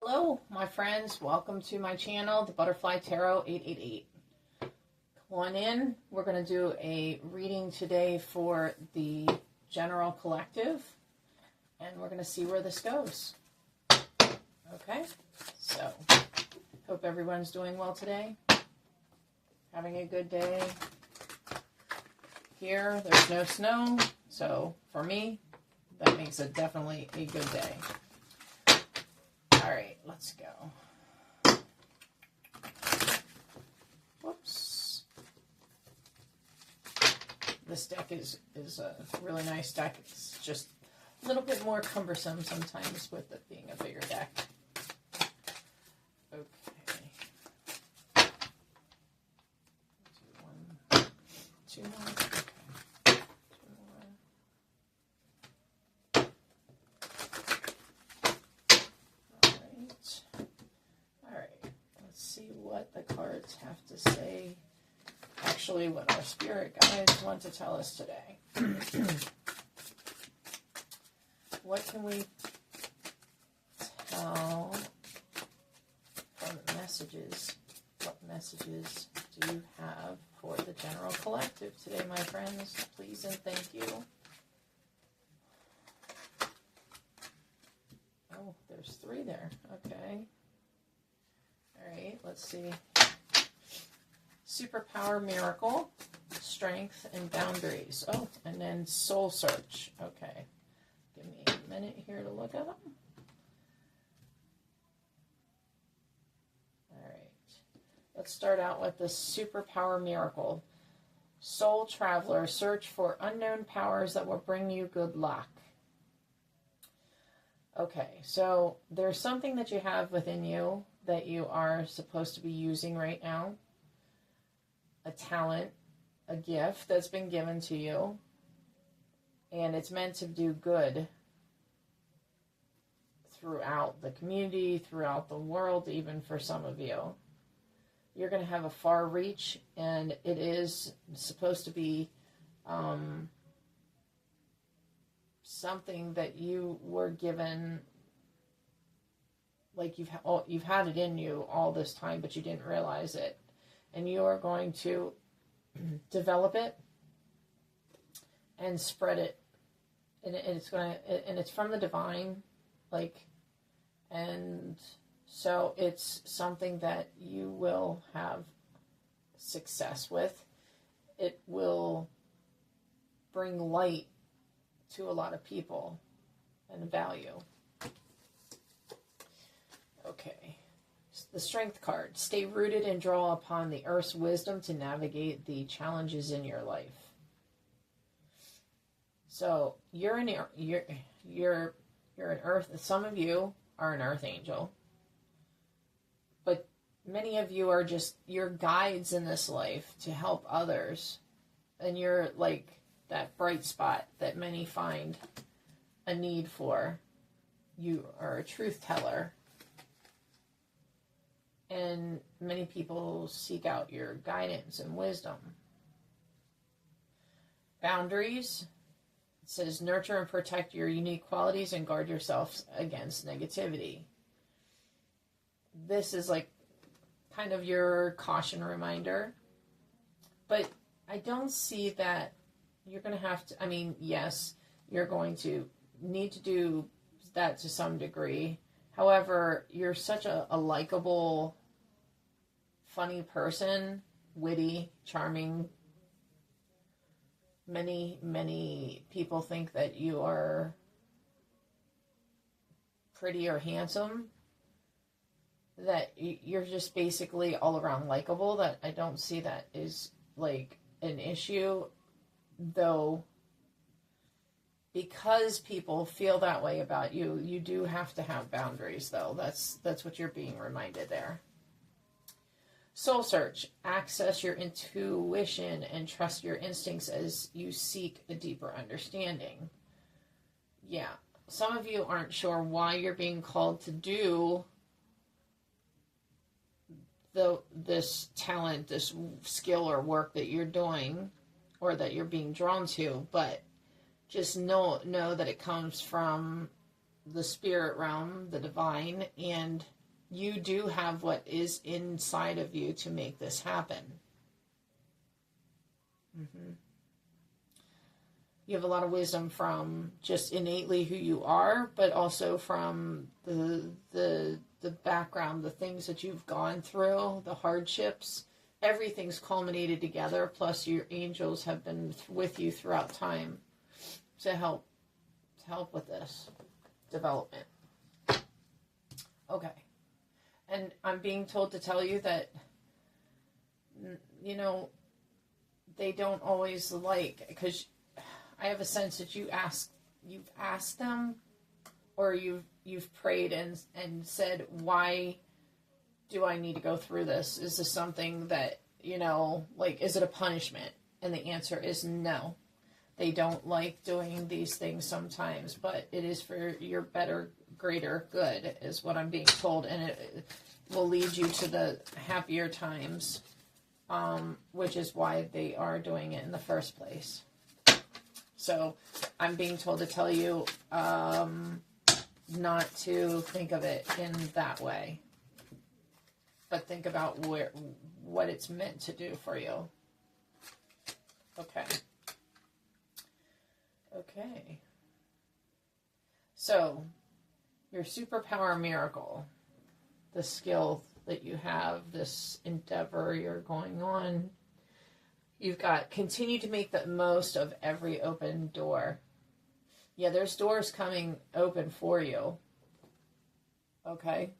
Hello, my friends. Welcome to my channel, the Butterfly Tarot 888. Come on in. We're going to do a reading today for the General Collective, and we're going to see where this goes. Okay, so hope everyone's doing well today. Having a good day. Here, there's no snow, so for me, that makes it definitely a good day. All right, let's go. Whoops. This deck is a really nice deck. It's just a little bit more cumbersome sometimes with it being a bigger deck. Okay. Two more. Okay. Two more. See what the cards have to say. Actually, what our spirit guides want to tell us today. What can we tell from messages? What messages do you have for the General Collective today, my friends? Please and thank you. Oh, there's three there. Okay. All right, let's see. Superpower, miracle, strength, and boundaries. Oh, and then soul search. Okay. Give me a minute here to look at them. All right. Let's start out with the superpower, miracle. Soul traveler, search for unknown powers that will bring you good luck. Okay, so there's something that you have within you that you are supposed to be using right now. A talent, a gift that's been given to you. And it's meant to do good throughout the community, throughout the world, even for some of you. You're going to have a far reach, and it is supposed to be something that you were given. Like you've had it in you all this time, but you didn't realize it. And you are going to develop it and spread it. And it's from the divine, and so it's something that you will have success with. It will bring light to a lot of people and value. Okay, the Strength card. Stay rooted and draw upon the Earth's wisdom to navigate the challenges in your life. So you're an Earth. Some of you are an Earth angel, but many of you are just your guides in this life to help others, and you're like that bright spot that many find a need for. You are a truth teller. And many people seek out your guidance and wisdom. Boundaries. It says nurture and protect your unique qualities and guard yourself against negativity. This is like kind of your caution reminder. But I don't see that you're going to have to, yes, you're going to need to do that to some degree. However, you're such a likable, funny person, witty, charming. Many people think that you are pretty or handsome, that you're just basically all around likable. That I don't see that is like an issue, though. Because people feel that way about you, you do have to have boundaries, though. That's what you're being reminded there. Soul search. Access your intuition and trust your instincts as you seek a deeper understanding. Yeah. Some of you aren't sure why you're being called to do this talent, this skill or work that you're doing, or that you're being drawn to, but just know that it comes from the spirit realm, the divine, and you do have what is inside of you to make this happen. You have a lot of wisdom from just innately who you are, but also from the background, the things that you've gone through, the hardships. Everything's culminated together, plus your angels have been with you throughout time to help with this development. Okay. And I'm being told to tell you that, you know, they don't always because I have a sense that you've asked them, or you've prayed and said, why do I need to go through this? Is this something that, you know, like, is it a punishment? And the answer is no. They don't like doing these things sometimes, but it is for your better, greater good, is what I'm being told, and it will lead you to the happier times, which is why they are doing it in the first place. So I'm being told to tell you not to think of it in that way, but think about what it's meant to do for you. Okay. Okay. So, your superpower miracle, the skill that you have, this endeavor you're going on, you've got continue to make the most of every open door. Yeah, there's doors coming open for you. Okay.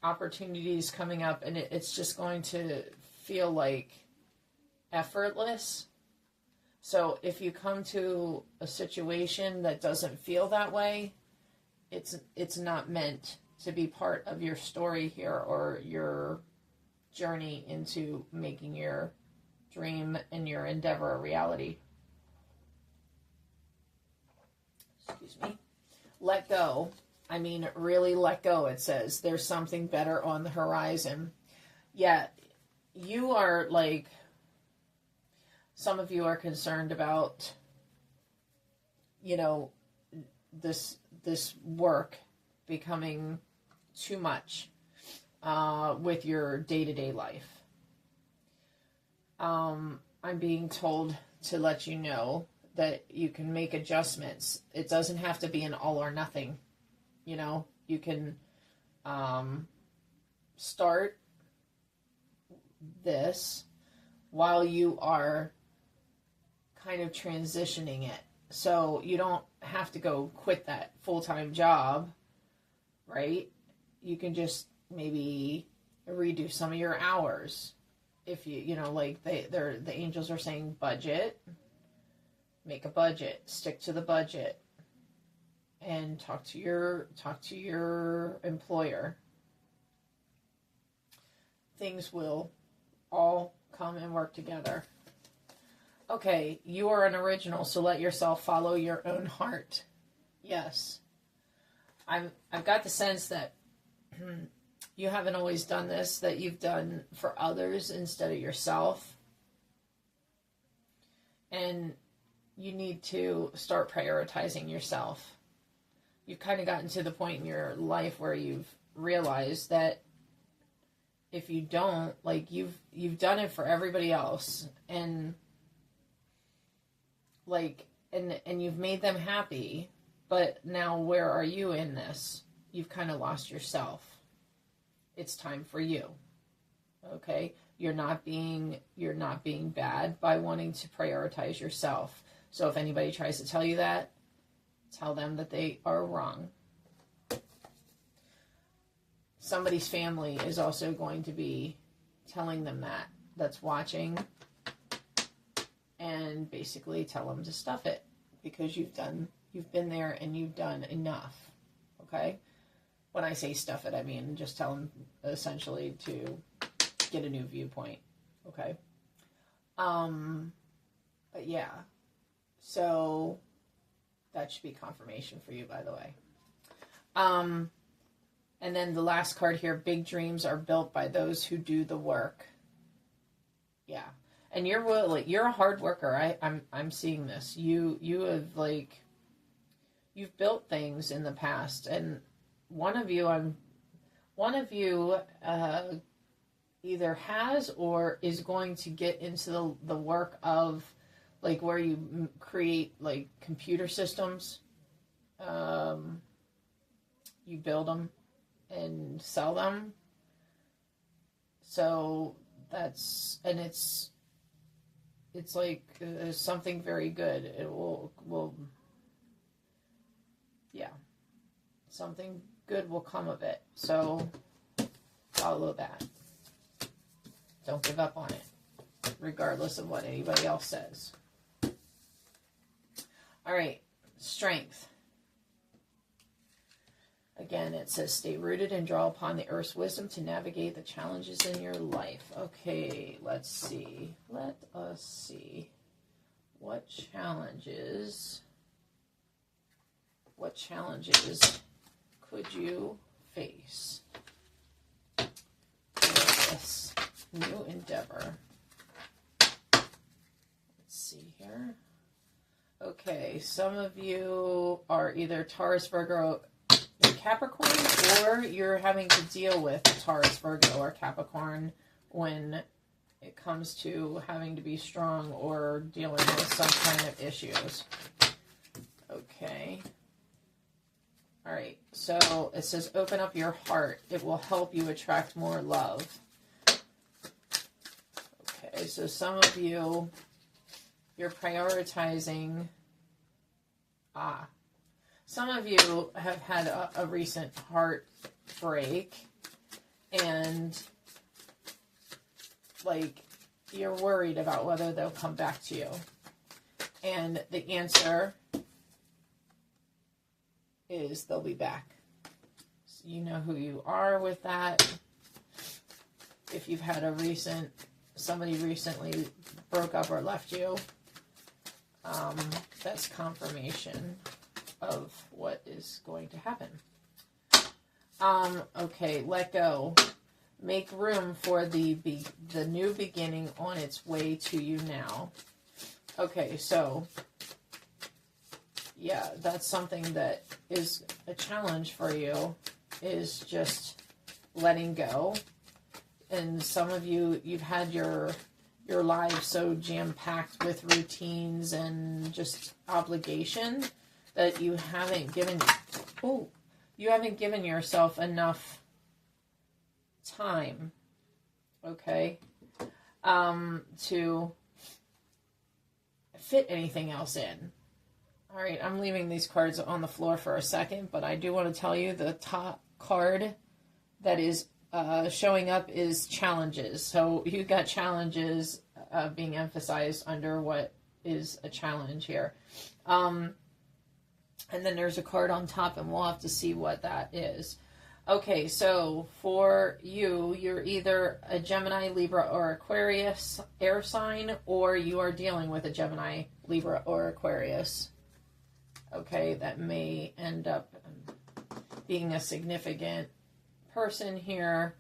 Opportunities coming up, and it's just going to feel like effortless. So if you come to a situation that doesn't feel that way, it's not meant to be part of your story here, or your journey into making your dream and your endeavor a reality. Excuse me. Let go. I mean, really let go, it says. There's something better on the horizon. Yeah, you are like, some of you are concerned about, you know, this work becoming too much with your day-to-day life. I'm being told to let you know that you can make adjustments. It doesn't have to be an all or nothing. You know, you can start this while you are kind of transitioning it. So you don't have to go quit that full-time job, right? You can just maybe redo some of your hours. If you know, like the angels are saying, budget, make a budget, stick to the budget, and talk to your employer. Things will all come and work together. Okay, you are an original, so let yourself follow your own heart. Yes. I've got the sense that you haven't always done this, that you've done for others instead of yourself. And you need to start prioritizing yourself. You've kind of gotten to the point in your life where you've realized that if you don't, like, you've done it for everybody else, and like, and you've made them happy, but now where are you in this? You've kind of lost yourself. It's time for you. Okay? You're not being bad by wanting to prioritize yourself. So if anybody tries to tell you that, tell them that they are wrong. Somebody's family is also going to be telling them that's watching, and basically tell them to stuff it, because you've been there and you've done enough. Okay? When I say stuff it, I mean just tell them essentially to get a new viewpoint. Okay? But yeah. So that should be confirmation for you, by the way. And then the last card here, big dreams are built by those who do the work. Yeah. And you're a hard worker. I'm seeing this. You have, like, you've built things in the past, and one of you either has or is going to get into the work of like where you create like computer systems. You build them and sell them. So it's like something very good. It will yeah, something good will come of it. So follow that. Don't give up on it, regardless of what anybody else says. All right, strength. Again, it says, stay rooted and draw upon the earth's wisdom to navigate the challenges in your life. Okay, let's see. Let us see. What challenges could you face in this new endeavor? Let's see here. Okay, some of you are either Taurus, Virgo, and Capricorn, or you're having to deal with Taurus, Virgo, or Capricorn when it comes to having to be strong or dealing with some kind of issues. Okay. All right, so it says open up your heart. It will help you attract more love. Okay, so some of you, you're prioritizing... Some of you have had a recent heartbreak, and like you're worried about whether they'll come back to you. And the answer is they'll be back. So you know who you are with that. If you've had somebody recently broke up or left you, that's confirmation of what is going to happen. Okay, let go. Make room for the new beginning on its way to you now. Okay, so yeah, that's something that is a challenge for you, is just letting go. And some of you, you've had your lives so jam-packed with routines and just obligation that you haven't given yourself enough time, okay, to fit anything else in. All right, I'm leaving these cards on the floor for a second, but I do want to tell you the top card that is showing up is challenges. So you got challenges being emphasized under what is a challenge here. And then there's a card on top, and we'll have to see what that is. Okay, so for you, you're either a Gemini, Libra, or Aquarius air sign, or you are dealing with a Gemini, Libra, or Aquarius. Okay, that may end up being a significant person here,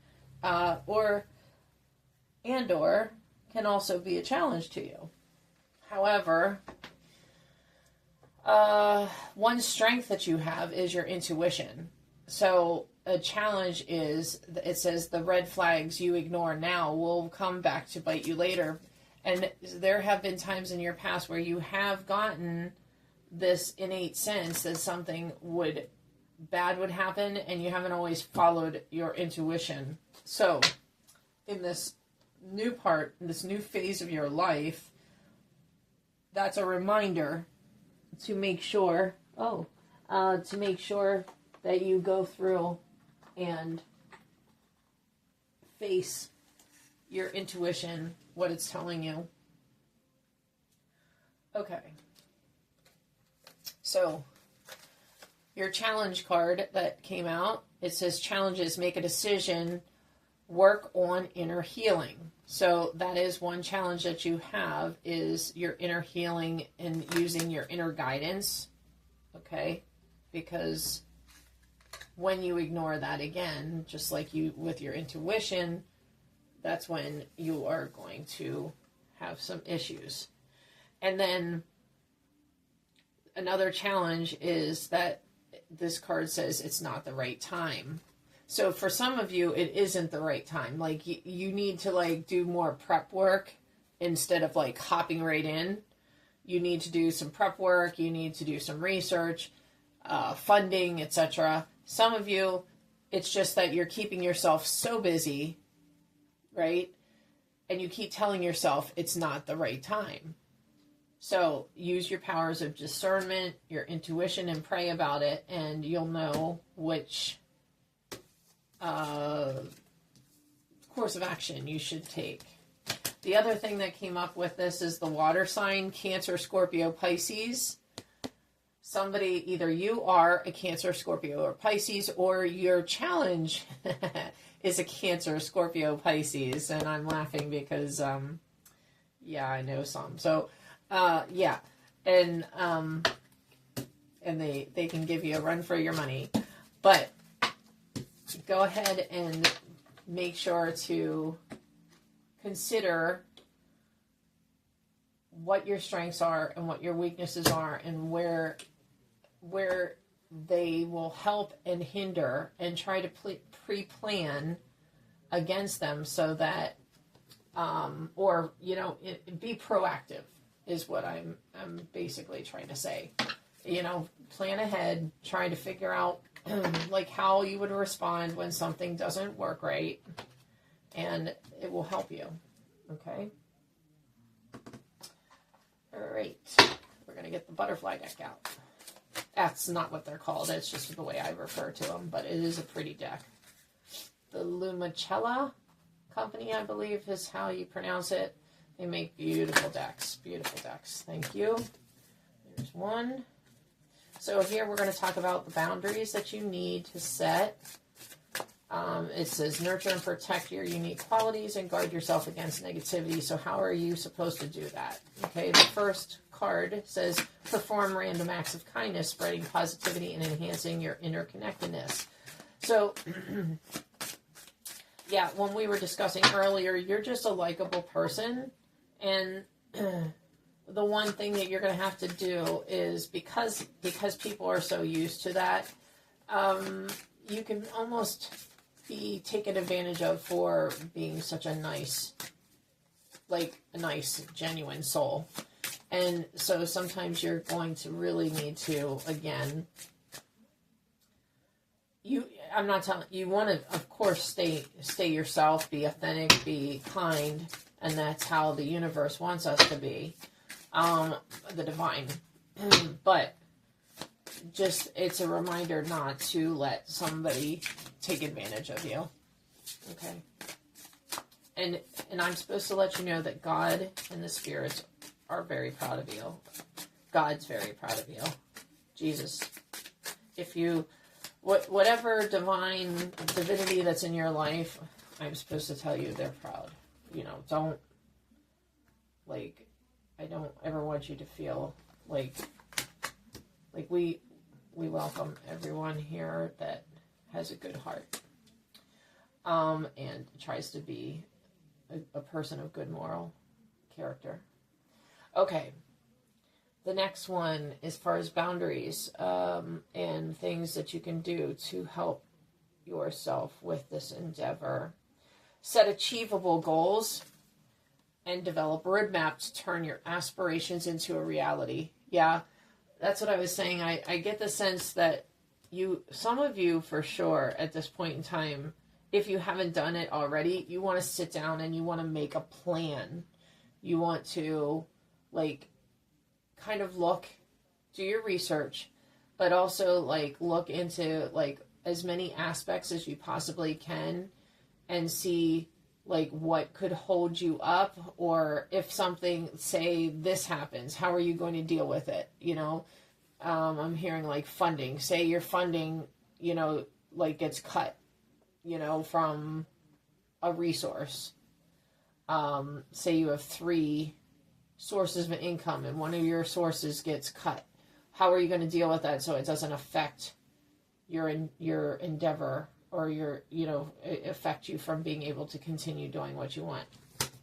or can also be a challenge to you. However, one strength that you have is your intuition. So a challenge is, it says the red flags you ignore now will come back to bite you later. And there have been times in your past where you have gotten this innate sense that something bad would happen, and you haven't always followed your intuition. So in this new phase of your life, that's a reminder to make sure that you go through and face your intuition, what it's telling you. Okay. So your challenge card that came out, it says challenges, make a decision, work on inner healing. So that is one challenge that you have, is your inner healing and using your inner guidance. Okay? Because when you ignore that again, just like you with your intuition, that's when you are going to have some issues. And then another challenge is that this card says it's not the right time. So for some of you, it isn't the right time. Like you need to like do more prep work instead of like hopping right in. You need to do some prep work. You need to do some research, funding, etc. Some of you, it's just that you're keeping yourself so busy, right? And you keep telling yourself it's not the right time. So use your powers of discernment, your intuition, and pray about it, and you'll know which course of action you should take. The other thing that came up with this is the water sign, Cancer, Scorpio, Pisces. Somebody, either you are a Cancer, Scorpio, or Pisces, or your challenge is a Cancer, Scorpio, Pisces. And I'm laughing because, yeah, I know some. So, yeah. And they can give you a run for your money. But go ahead and make sure to consider what your strengths are and what your weaknesses are and where they will help and hinder, and try to pre-plan against them so that or be proactive is what I'm basically trying to say. Plan ahead, trying to figure out like how you would respond when something doesn't work right, and it will help you. Okay. All right. We're going to get the butterfly deck out. That's not what they're called. It's just the way I refer to them, but it is a pretty deck. The Lumicella Company, I believe, is how you pronounce it. They make beautiful decks. Beautiful decks. Thank you. There's one. So here we're going to talk about the boundaries that you need to set. It says nurture and protect your unique qualities and guard yourself against negativity. So how are you supposed to do that? Okay, the first card says perform random acts of kindness, spreading positivity and enhancing your interconnectedness. So, yeah, when we were discussing earlier, you're just a likable person. And the one thing that you're going to have to do is, because people are so used to that, you can almost be taken advantage of for being such a nice, genuine soul. And so sometimes you're going to really need to, again, I'm not telling you, want to, of course, stay yourself, be authentic, be kind, and that's how the universe wants us to be, the divine. But just, it's a reminder not to let somebody take advantage of you. Okay. And I'm supposed to let you know that God and the spirits are very proud of you. God's very proud of you. Jesus. If you, whatever divinity that's in your life, I'm supposed to tell you they're proud. Don't, I don't ever want you to feel like we welcome everyone here that has a good heart, and tries to be a person of good moral character. Okay, the next one, as far as boundaries and things that you can do to help yourself with this endeavor. Set achievable goals and develop roadmaps to turn your aspirations into a reality. Yeah, that's what I was saying. I get the sense that some of you for sure at this point in time, if you haven't done it already, you want to sit down and you want to make a plan. You want to kind of do your research, but also look into as many aspects as you possibly can and see what could hold you up, or if something, say this happens, how are you going to deal with it? I'm hearing funding. Say your funding, gets cut, from a resource. Say you have 3 sources of income and one of your sources gets cut. How are you going to deal with that so it doesn't affect your endeavor, or affect you from being able to continue doing what you want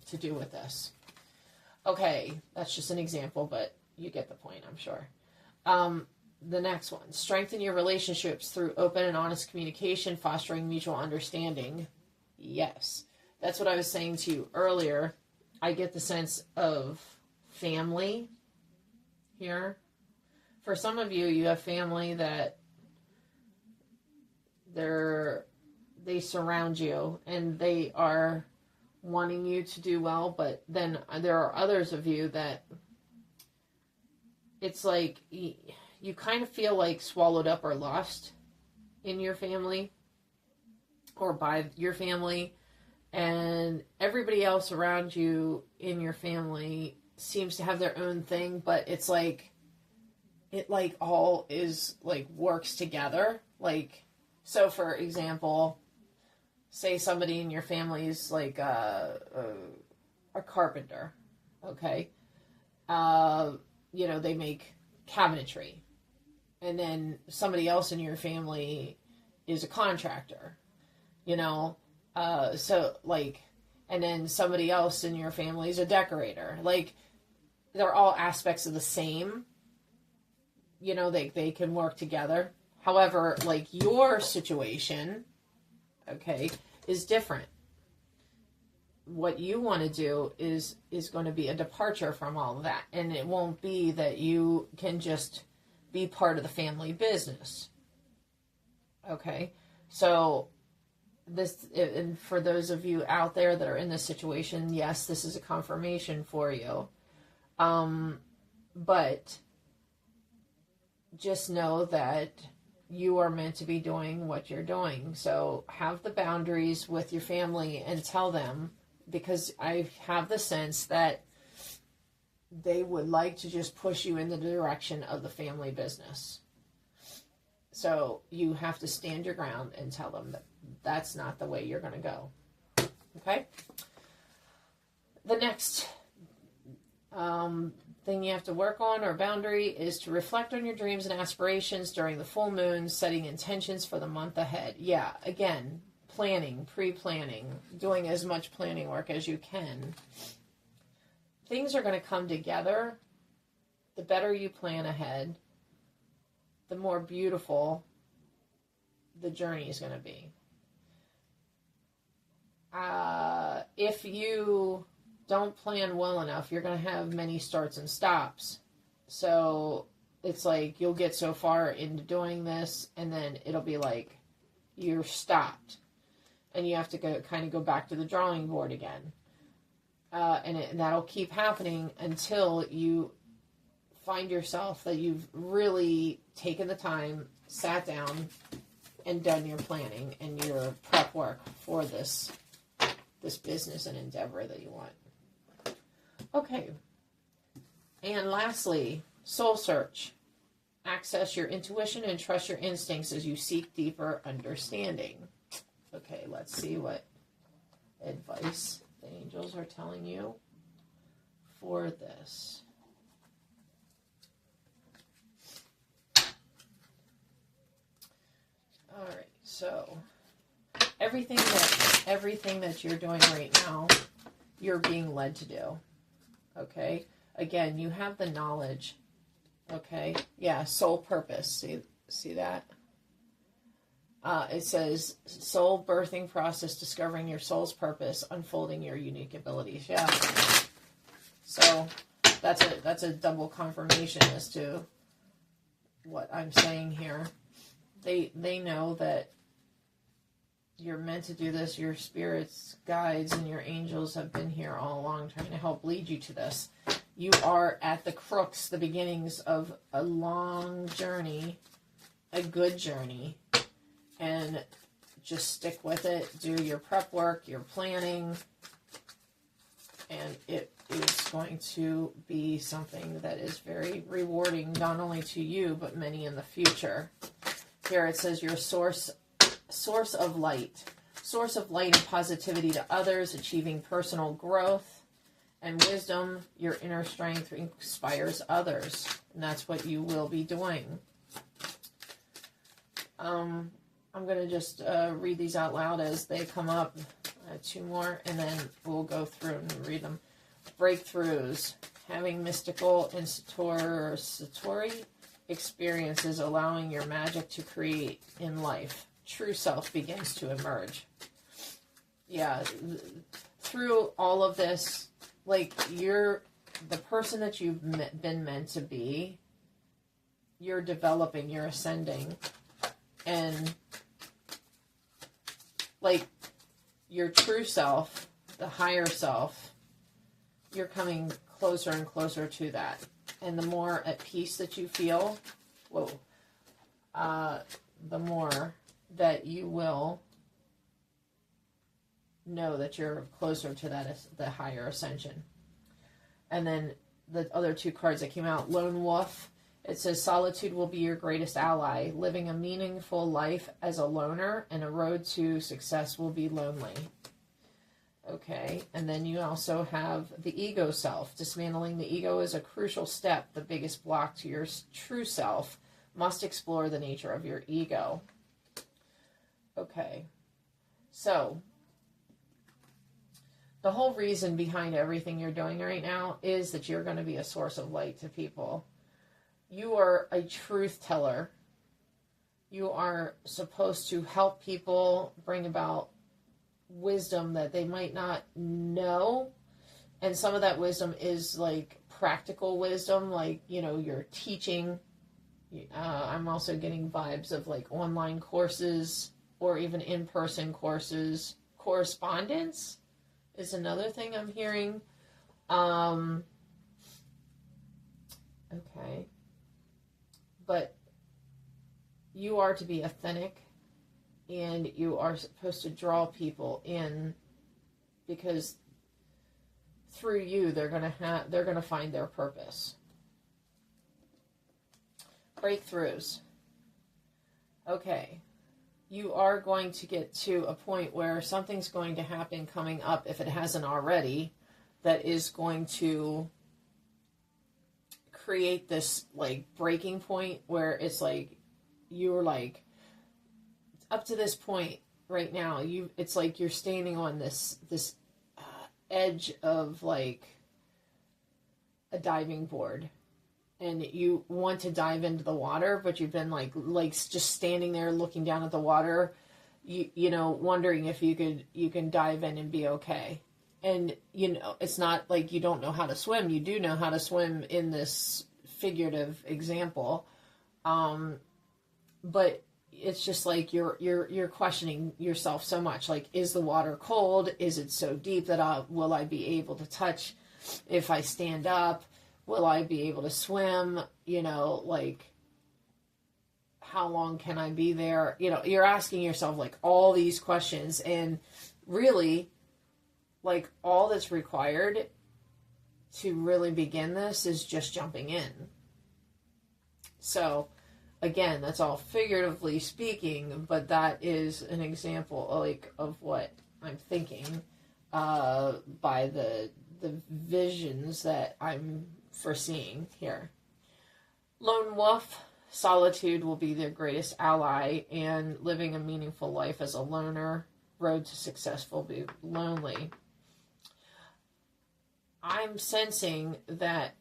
to do with this? Okay, that's just an example, but you get the point, I'm sure. The next one, strengthen your relationships through open and honest communication, fostering mutual understanding. Yes. That's what I was saying to you earlier. I get the sense of family here. For some of you, you have family that they surround you and they are wanting you to do well, but then there are others of you that it's like you kind of feel like swallowed up or lost in your family or by your family, and everybody else around you in your family seems to have their own thing, but it's like it like all is like works together. Like, so for example, say somebody in your family is like a carpenter, okay? You know, they make cabinetry. And then somebody else in your family is a contractor, you know? So like, and then somebody else in your family is a decorator. Like, they're all aspects of the same, you know, they can work together. However, like your situation, okay, is different. What you want to do is going to be a departure from all of that. And it won't be that you can just be part of the family business. Okay? So this, and for those of you out there that are in this situation, yes, this is a confirmation for you. But just know that you are meant to be doing what you're doing. So have the boundaries with your family and tell them, because I have the sense that they would like to just push you in the direction of the family business. So you have to stand your ground and tell them that that's not the way you're going to go. Okay? The next thing you have to work on, or boundary, is to reflect on your dreams and aspirations during the full moon, setting intentions for the month ahead. Yeah, again, planning, pre-planning, doing as much planning work as you can. Things are going to come together. The better you plan ahead, the more beautiful the journey is going to be. If you don't plan well enough, you're going to have many starts and stops. So it's like you'll get so far into doing this, and then it'll be like you're stopped. And you have to go back to the drawing board again. And that'll keep happening until you find yourself that you've really taken the time, sat down, and done your planning and your prep work for this business and endeavor that you want. Okay. And lastly, soul search. Access your intuition and trust your instincts as you seek deeper understanding. Okay, let's see what advice the angels are telling you for this. All right, so everything that you're doing right now, you're being led to do. Okay? Again, you have the knowledge. Okay? Yeah, soul purpose. See that? It says soul birthing process, discovering your soul's purpose, unfolding your unique abilities. Yeah. So that's a double confirmation as to what I'm saying here. They know that you're meant to do this. Your spirits, guides, and your angels have been here all along trying to help lead you to this. You are at the crux, the beginnings of a long journey, a good journey. And just stick with it. Do your prep work, your planning, and it is going to be something that is very rewarding, not only to you, but many in the future. Here it says your source of light. Source of light and positivity to others, achieving personal growth and wisdom. Your inner strength inspires others. And that's what you will be doing. I'm going to just read these out loud as they come up. Two more, and then we'll go through and read them. Breakthroughs. Having mystical and satori experiences allowing your magic to create in life. True self begins to emerge. Yeah, through all of this, like, you're the person that you've been meant to be. You're developing, you're ascending, and like your true self, the higher self, you're coming closer and closer to that. And the more at peace that you feel, the more that you will know that you're closer to that, the higher ascension. And then the other two cards that came out, Lone Wolf. It says solitude will be your greatest ally. Living a meaningful life as a loner and a road to success will be lonely. Okay, and then you also have the ego self. Dismantling the ego is a crucial step. The biggest block to your true self. Must explore the nature of your ego. Okay, so the whole reason behind everything you're doing right now is that you're going to be a source of light to people. You are a truth teller. You are supposed to help people, bring about wisdom that they might not know. And some of that wisdom is like practical wisdom, like, you know, you're teaching. I'm also getting vibes of like online courses or even in-person courses. Correspondence is another thing I'm hearing. Okay. But you are to be authentic, and you are supposed to draw people in, because through you they're gonna find their purpose. Breakthroughs. Okay. You are going to get to a point where something's going to happen coming up, if it hasn't already, that is going to create this like breaking point where it's like you're like up to this point right now, it's like you're standing on this edge of like a diving board, and you want to dive into the water, but you've been like just standing there looking down at the water, you know, wondering if you can dive in and be okay. And, you know, it's not like you don't know how to swim. You do know how to swim in this figurative example. But it's just like you're questioning yourself so much. Like, is the water cold? Is it so deep that will I be able to touch if I stand up? Will I be able to swim? You know, like, how long can I be there? You know, you're asking yourself like all these questions, and really, like, all that's required to really begin this is just jumping in. So, again, that's all figuratively speaking, but that is an example, like, of what I'm thinking by the visions that I'm foreseeing here. Lone Wolf. Solitude will be their greatest ally, and living a meaningful life as a loner, road to success will be lonely. I'm sensing that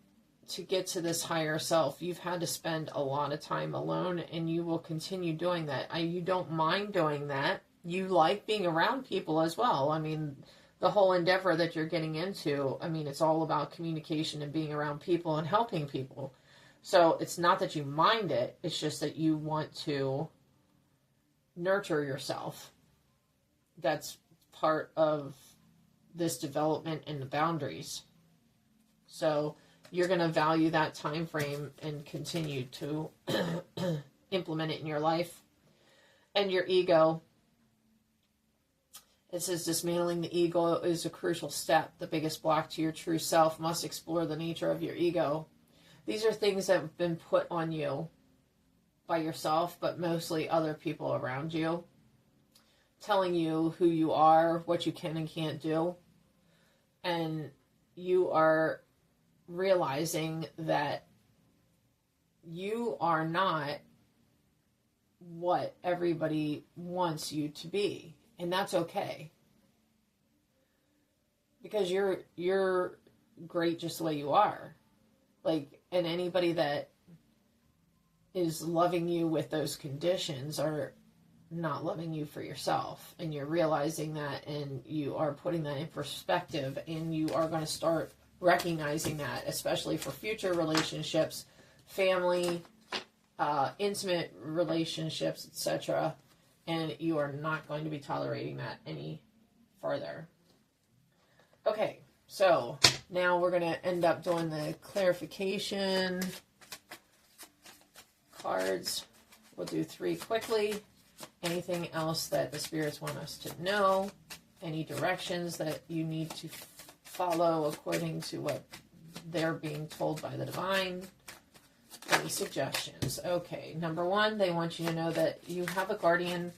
to get to this higher self, you've had to spend a lot of time alone, and you will continue doing that. You don't mind doing that. You like being around people as well. I mean, the whole endeavor that you're getting into, I mean, it's all about communication and being around people and helping people. So it's not that you mind it, it's just that you want to nurture yourself. That's part of this development and the boundaries. So you're going to value that time frame and continue to implement it in your life. And your ego. It says dismantling the ego is a crucial step. The biggest block to your true self. Must explore the nature of your ego. These are things that have been put on you by yourself, but mostly other people around you, telling you who you are, what you can and can't do. And you are realizing that you are not what everybody wants you to be. And that's okay. Because you're great just the way you are. Like, and anybody that is loving you with those conditions are not loving you for yourself. And you're realizing that, and you are putting that in perspective, and you are going to start recognizing that, especially for future relationships, family, intimate relationships, etc. And you are not going to be tolerating that any further. Okay, so now we're going to end up doing the clarification cards. We'll do 3 quickly. Anything else that the spirits want us to know? Any directions that you need to follow according to what they're being told by the divine? Any suggestions? Okay, number 1, they want you to know that you have a guardian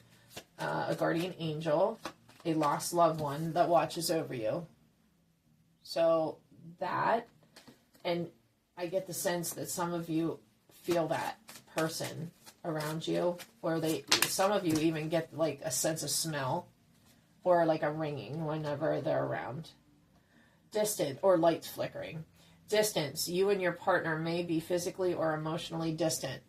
angel, a lost loved one that watches over you. So that, and I get the sense that some of you feel that person around you, or some of you even get like a sense of smell or like a ringing whenever they're around. Distant or lights flickering. Distance. You and your partner may be physically or emotionally distant.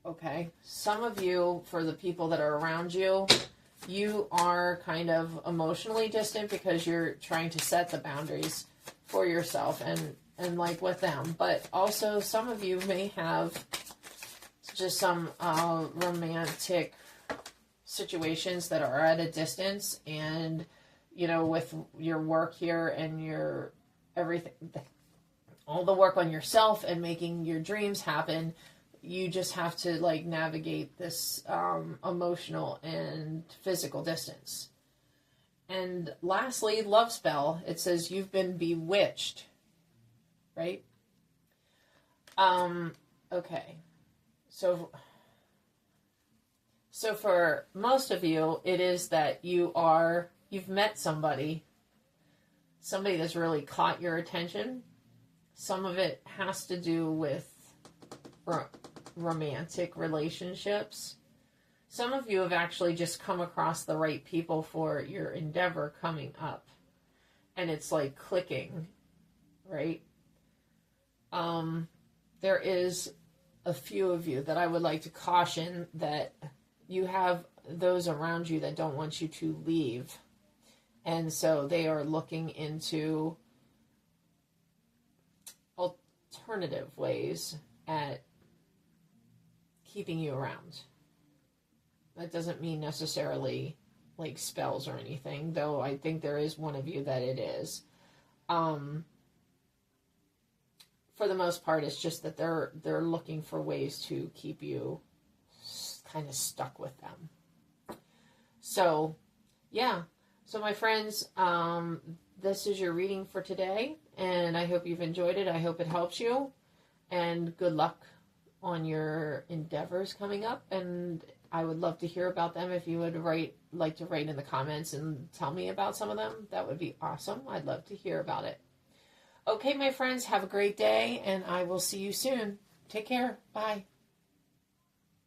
Okay? Some of you, for the people that are around you, you are kind of emotionally distant because you're trying to set the boundaries for yourself and like with them. But also some of you may have just some romantic situations that are at a distance, and you know, with your work here and your everything, all the work on yourself and making your dreams happen, you just have to like navigate this emotional and physical distance. And lastly, love spell. It says you've been bewitched, right? Okay. So for most of you, it is that you've met somebody that's really caught your attention. Some of it has to do with romantic relationships. Some of you have actually just come across the right people for your endeavor coming up. And it's like clicking, right? There is a few of you that I would like to caution that you have those around you that don't want you to leave. And so they are looking into alternative ways at keeping you around. That doesn't mean necessarily like spells or anything, though I think there is one of you that it is. For the most part, it's just that they're looking for ways to keep you kind of stuck with them. So, yeah. So, my friends, this is your reading for today, and I hope you've enjoyed it. I hope it helps you, and good luck on your endeavors coming up. And I would love to hear about them. If you would like to write in the comments and tell me about some of them, that would be awesome. I'd love to hear about it. Okay, my friends, have a great day, and I will see you soon. Take care. Bye.